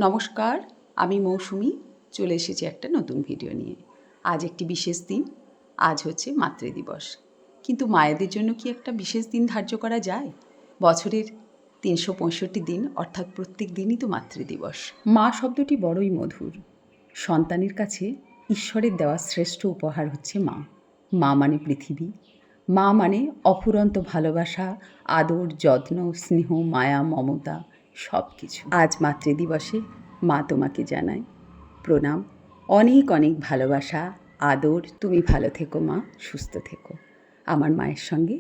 নমস্কার, আমি মৌসুমি চলে এসেছি একটা নতুন ভিডিও নিয়ে। আজ একটি বিশেষ দিন, আজ হচ্ছে মাতৃদিবস। কিন্তু মায়েদের জন্য কি একটা বিশেষ দিন ধার্য করা যায়? বছরের ৩৬৫ দিন অর্থাৎ প্রত্যেক দিনই তো মাতৃদিবস। মা শব্দটি বড়ই মধুর। সন্তানের কাছে ঈশ্বরের দেওয়া শ্রেষ্ঠ উপহার হচ্ছে মা। মা মানে পৃথিবী, মা মানে অফুরন্ত ভালোবাসা, আদর, যত্ন, স্নেহ, মায়া, মমতা সব কিছু। আজ মাতৃদিবসে মা তোমাকে জানাই প্রণাম, অনেক অনেক ভালোবাসা, আদর। তুমি ভালো থেকো মা, সুস্থ থেকো। আমার মায়ের সঙ্গে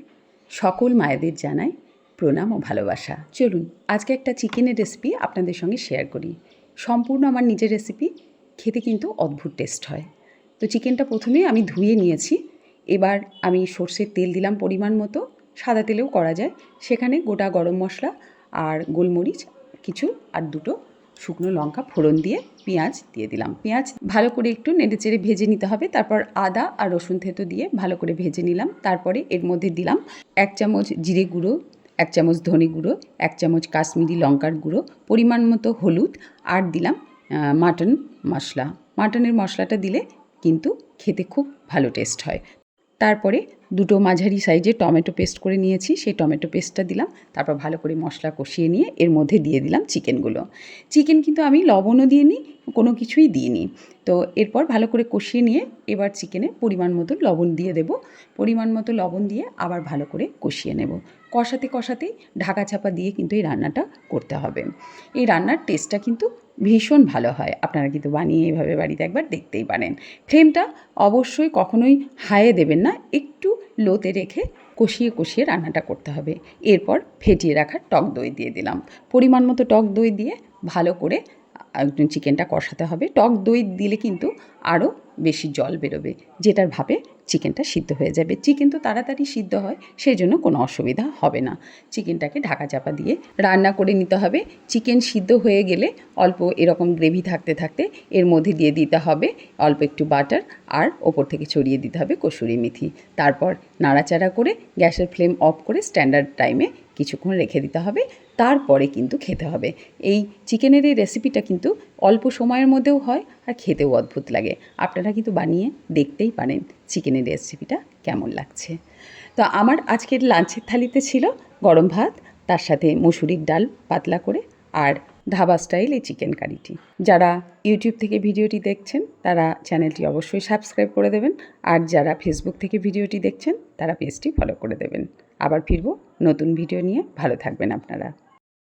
সকল মায়েদের জানাই প্রণাম ও ভালোবাসা। চলুন আজকে একটা চিকেনের রেসিপি আপনাদের সঙ্গে শেয়ার করি। সম্পূর্ণ আমার নিজের রেসিপি, খেতে কিন্তু অদ্ভুত টেস্ট হয়। তো চিকেনটা প্রথমে আমি ধুয়ে নিয়েছি। এবার আমি সর্ষের তেল দিলাম পরিমাণ মতো, সাদা তেলেও করা যায়। সেখানে গোটা গরম মশলা আর গোলমরিচ কিছু আর দুটো শুকনো লঙ্কা ফোড়ন দিয়ে পেঁয়াজ দিয়ে দিলাম। পেঁয়াজ ভালো করে একটু নেড়েচেড়ে ভেজে নিতে হবে। তারপর আদা আর রসুন থেতো দিয়ে ভালো করে ভেজে নিলাম। তারপরে এর মধ্যে দিলাম 1 চামচ জিরে গুঁড়ো, 1 চামচ ধনে গুঁড়ো, 1 চামচ কাশ্মীরি লঙ্কার গুঁড়ো, পরিমাণ মতো হলুদ, আর দিলাম মাটন মশলা। মাটনের মশলাটা দিলে কিন্তু খেতে খুব ভালো টেস্ট হয়। তারপরে দুটো মাঝারি সাইজের টমেটো পেস্ট করে নিয়েছি, সেই টমেটো পেস্টটা দিলাম। তারপর ভালো করে মশলা কষিয়ে নিয়ে এর মধ্যে দিয়ে দিলাম চিকেনগুলো। চিকেন কিন্তু আমি লবণও দিইনি, কোনো কিছুই দিইনি। তো এরপর ভালো করে কষিয়ে নিয়ে এবার চিকেনে পরিমাণ মতো লবণ দিয়ে দেব। পরিমাণ মতো লবণ দিয়ে আবার ভালো করে কষিয়ে নেব। কষাতে কষাতেই ঢাকা চাপা দিয়ে কিন্তু এই রান্নাটা করতে হবে। এই রান্নার টেস্টটা কিন্তু ভীষণ ভালো হয়। আপনারা কিন্তু বানিয়ে এভাবে বাড়িতে একবার দেখতেই পারেন। ফ্লেমটা অবশ্যই কখনোই হাইয়ে দেবেন না, একটু লোতে রেখে কষিয়ে কষিয়ে রান্নাটা করতে হবে। এরপর ফেটিয়ে রাখা টক দই দিয়ে দিলাম। পরিমাণ মতো টক দই দিয়ে ভালো করে চিকেনটা কষাতে হবে। টক দই দিলে কিন্তু আরও বেশি জল বেরোবে, যেটার ভাবে চিকেনটা সিদ্ধ হয়ে যাবে। চিকেন তো তাড়াতাড়ি সিদ্ধ হয়, সেই জন্য কোনো অসুবিধা হবে না। চিকেনটাকে ঢাকা চাপা দিয়ে রান্না করে নিতে হবে। চিকেন সিদ্ধ হয়ে গেলে অল্প এরকম গ্রেভি থাকতে থাকতে এর মধ্যে দিয়ে দিতে হবে অল্প একটু বাটার, আর ওপর থেকে ছড়িয়ে দিতে হবে কসুরি মেথি। তারপর নাড়াচাড়া করে গ্যাসের ফ্লেম অফ করে স্ট্যান্ডার্ড টাইমে কিছুক্ষণ রেখে দিতে হবে। তারপরে কিন্তু খেতে হবে। এই চিকেনের এই রেসিপিটা কিন্তু অল্প সময়ের মধ্যেও হয় আর খেতেও অদ্ভুত লাগে। আপনারা কিন্তু বানিয়ে দেখতেই পারেন চিকেনের রেসিপিটা কেমন লাগছে। তো আমার আজকের লাঞ্চের থালিতে ছিল গরম ভাত, তার সাথে মসুরির ডাল পাতলা করে, আর ধাবা স্টাইল এই চিকেন কারিটি। যারা ইউটিউব থেকে ভিডিওটি দেখছেন তারা চ্যানেলটি অবশ্যই সাবস্ক্রাইব করে দেবেন, আর যারা ফেসবুক থেকে ভিডিওটি দেখছেন তারা পেজটি ফলো করে দেবেন। আবার ফিরবো নতুন ভিডিও নিয়ে। ভালো থাকবেন আপনারা।